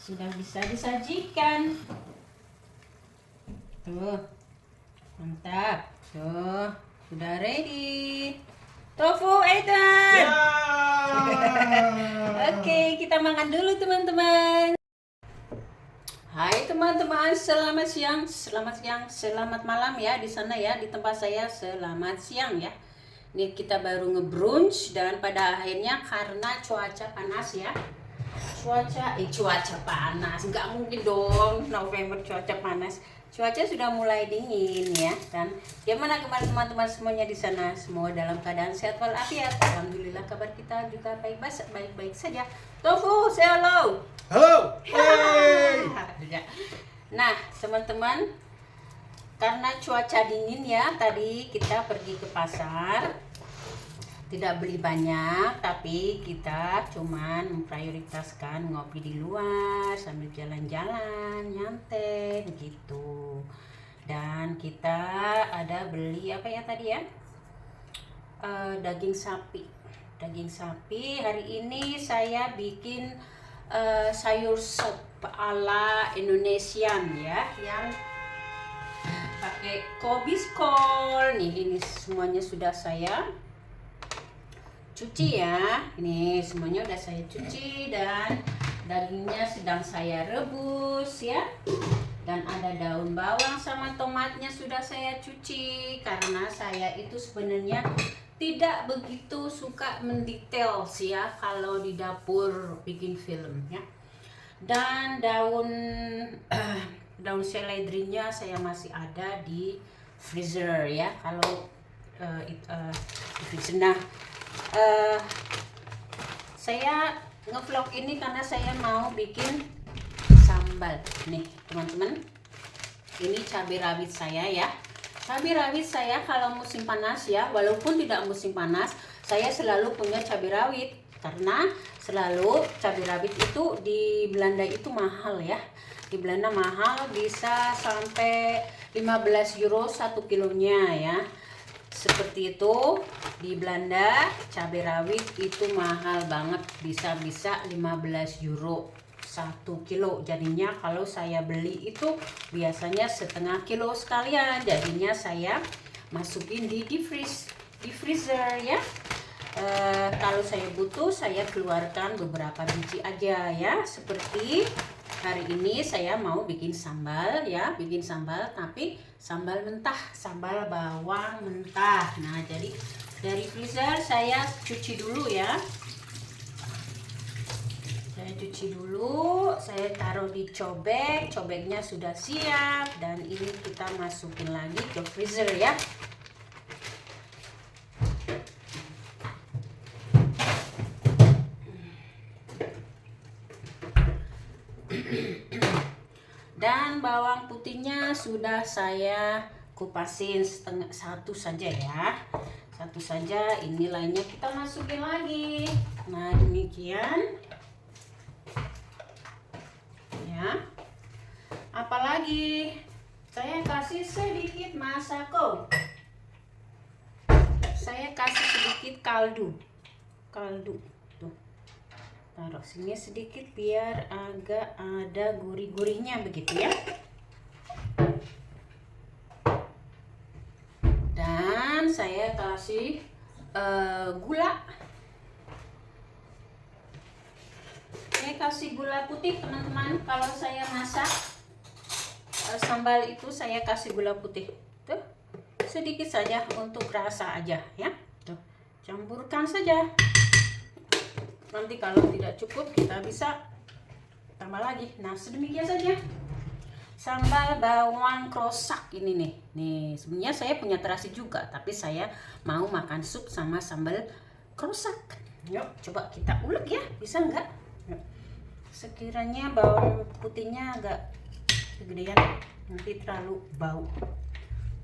sudah bisa disajikan. Tuh, mantap. Tuh, sudah ready. Tofu, Ethan. Ya. Oke, kita makan dulu teman-teman. Hai teman-teman, selamat siang, selamat malam ya di sana ya, di tempat saya selamat siang ya. Ini kita baru ngebrunch dan pada akhirnya karena cuaca panas ya. Cuaca panas, nggak mungkin dong November cuaca panas. Cuaca sudah mulai dingin ya. Dan gimana teman-teman semuanya di sana? Semua dalam keadaan sehat walafiat. Alhamdulillah kabar kita juga baik-baik saja. Tofu, say hello. Halo. Hey. Nah, teman-teman, karena cuaca dingin ya, tadi kita pergi ke pasar. Tidak beli banyak, tapi kita cuman memprioritaskan ngopi di luar sambil jalan-jalan, nyantai gitu. Dan kita ada beli apa ya tadi ya? Daging sapi. Daging sapi. Hari ini saya bikin sayur sop ala Indonesian ya, yang pakai kol. Nih, ini semuanya sudah saya cuci ya. Ini semuanya udah saya cuci dan dagingnya sedang saya rebus ya. Dan ada daun bawang sama tomatnya sudah saya cuci karena saya itu sebenarnya tidak begitu suka mendetail sih ya kalau di dapur bikin film ya. Dan daun seledrinya saya masih ada di freezer ya. Kalau di freezer. Nah, saya ngevlog ini karena saya mau bikin sambal nih teman-teman. Ini cabai rawit saya ya. Cabai rawit saya kalau musim panas ya, walaupun tidak musim panas, saya selalu punya cabai rawit karena selalu cabai rawit itu di Belanda itu mahal ya. Di Belanda mahal, bisa sampai 15 euro 1 kilonya ya. Seperti itu di Belanda cabai rawit itu mahal banget, bisa 15 euro 1 kilo. Jadinya kalau saya beli itu biasanya setengah kilo sekalian, jadinya saya masukin di freezer ya. Kalau saya butuh saya keluarkan beberapa biji aja ya. Seperti hari ini saya mau bikin sambal ya, tapi sambal mentah, sambal bawang mentah. Nah, jadi dari freezer saya cuci dulu ya. Saya cuci dulu, saya taruh di cobeknya sudah siap dan ini kita masukin lagi ke freezer ya. Dan bawang putihnya sudah saya kupasin satu saja ya. Satu saja, ini lainnya kita masukin lagi. Nah, demikian. Ya. Apalagi saya kasih sedikit masako. Saya kasih sedikit kaldu. Tuh. Taruh sini sedikit biar agak ada gurih-gurihnya begitu ya. Dan saya kasih gula. Saya kasih gula putih teman-teman. Kalau saya masak sambal itu saya kasih gula putih. Tuh, sedikit saja untuk rasa aja ya. Tuh, campurkan saja. Nanti kalau tidak cukup kita bisa tambah lagi. Nah, sedemikian saja sambal bawang krosak ini nih. Nih, sebenarnya saya punya terasi juga, tapi saya mau makan sup sama sambal krosak. Yuk, coba kita ulek ya, bisa nggak? Yuk. Sekiranya bawang putihnya agak kegedean, nanti terlalu bau.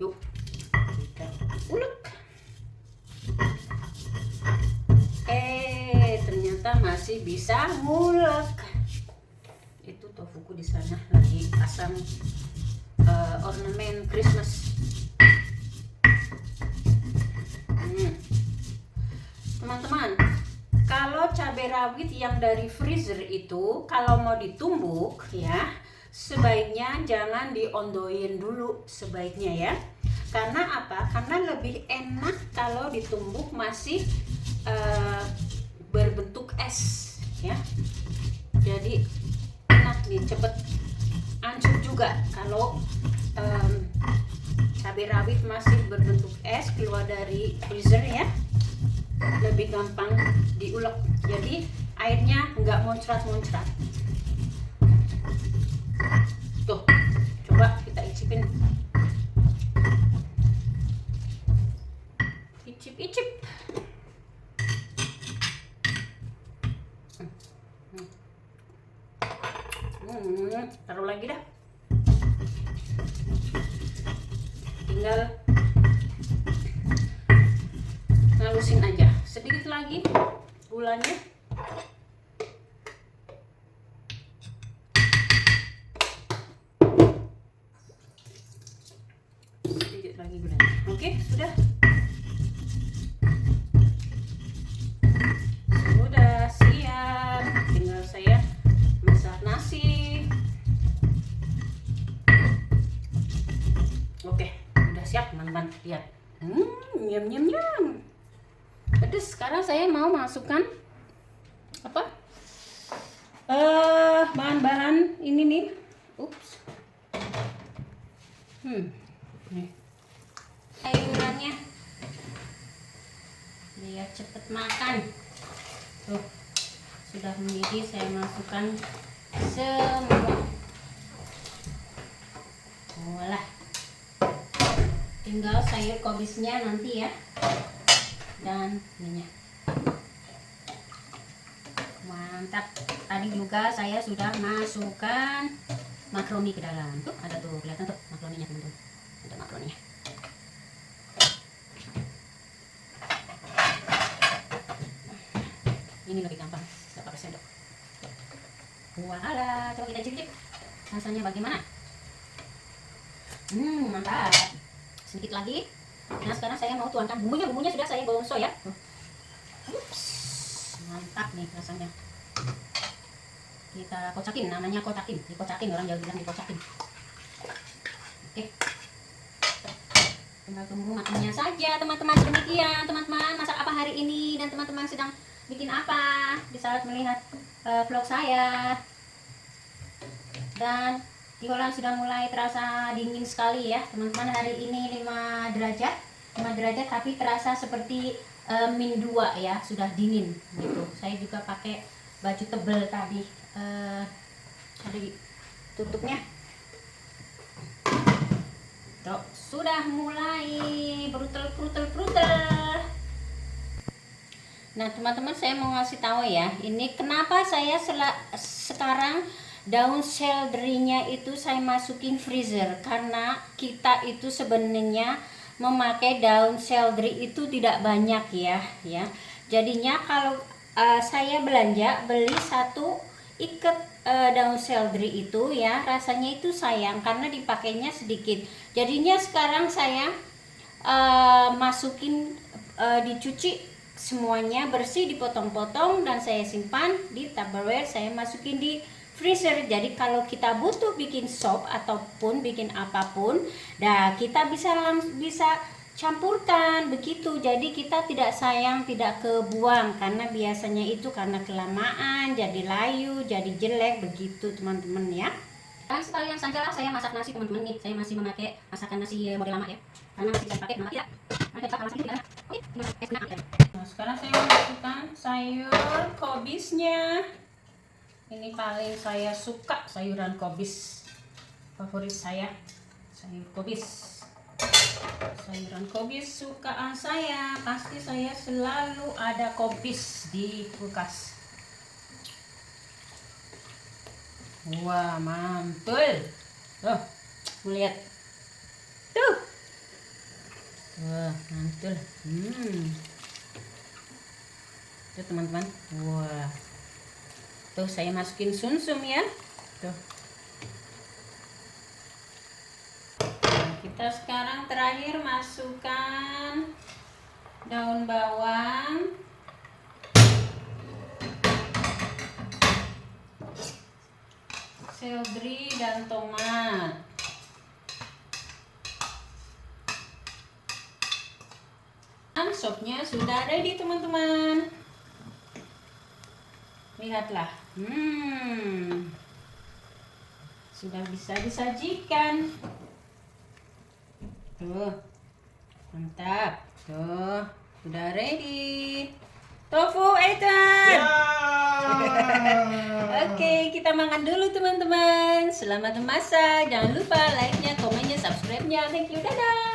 Yuk, kita ulek. Ternyata masih bisa ngulek. Itu tofuku di sana lagi pasang ornamen Christmas. Teman-teman, kalau cabai rawit yang dari freezer itu kalau mau ditumbuk ya, sebaiknya jangan diondoin dulu sebaiknya ya. Karena apa? Karena lebih enak kalau ditumbuk masih berbentuk es ya. Jadi enak nih, cepet hancur juga kalau cabai rawit masih berbentuk es keluar dari freezer ya, lebih gampang diulek, jadi airnya nggak muncrat-muncrat. Tuh, coba kita icipin, icip. Taruh lagi dah. Tinggal ngalusin aja, sedikit lagi gulanya. Sedikit lagi gulanya. Oke, sudah. Sudah siap. Tinggal saya masak nasi. Oke, udah siap teman-teman. Lihat. Nyam. Pedes. Sekarang saya mau masukkan apa? Bahan-bahan ini nih. Ups. Nih. Sayurannya. Biar cepet makan. Tuh. Sudah mendidih, saya masukkan semua. Walah. Tinggal sayur kobisnya nanti ya, dan minyak. Mantap. Tadi juga saya sudah masukkan makaroni ke dalam. Tuh ada tuh, kelihatan tuh makaroninya teman-teman. Ada makaroninya. Ini lebih gampang, nggak pakai sendok. Walah, coba kita cicip. Rasanya bagaimana? Mantap. Sedikit lagi. Nah sekarang saya mau tuangkan bumbunya sudah saya bongso ya. Ups, mantap nih rasanya. Kita kocakin, namanya kocakin, dikocakin, orang Jawa bilang dikocakin. Oke, tinggal tunggu matangnya saja teman-teman. Demikian teman-teman masak apa hari ini, dan teman-teman sedang bikin apa di saat melihat vlog saya. Dan di Holland sudah mulai terasa dingin sekali ya teman-teman. Hari ini 5 derajat tapi terasa seperti -2 ya, sudah dingin gitu. Saya juga pakai baju tebel tadi. Ada tutupnya. Tuh, sudah mulai brutal. Nah teman-teman, saya mau ngasih tahu ya, ini kenapa saya sekarang daun seledrinya itu saya masukin freezer. Karena kita itu sebenarnya memakai daun seledri itu tidak banyak ya. Jadinya kalau saya beli satu ikat daun seledri itu ya, rasanya itu sayang karena dipakainya sedikit. Jadinya sekarang saya masukin, dicuci semuanya bersih, dipotong-potong, dan saya simpan di Tupperware. Saya masukin di freezer. Jadi kalau kita butuh bikin sop ataupun bikin apapun, kita bisa campurkan begitu. Jadi kita tidak sayang, tidak kebuang, karena biasanya itu karena kelamaan jadi layu, jadi jelek begitu teman-teman ya. Dan sekalian saja saya masak nasi teman-teman nih. Saya masih memakai masakan nasi model lama ya, karena masih bisa dipakai lama tidak. Nah, sekarang saya masukkan sayur kobisnya. Ini paling saya suka, sayuran kobis favorit saya, sayur kobis. Sayuran kobis sukaan saya, pasti saya selalu ada kobis di kulkas. Wah, mantul. Tuh, lihat. Tuh. Wah, mantul. Tuh teman-teman. Wah. Tuh saya masukin sumsum ya. Tuh. Kita sekarang terakhir masukkan daun bawang. seledri dan tomat. Sopnya sudah ready teman-teman. Lihatlah. Sudah bisa disajikan. Tuh. Mantap. Tuh, sudah ready. Tofu Ethan. Ya. Oke, kita makan dulu teman-teman. Selamat memasak. Jangan lupa like-nya, komen-nya, subscribe-nya. Thank you. Dadah.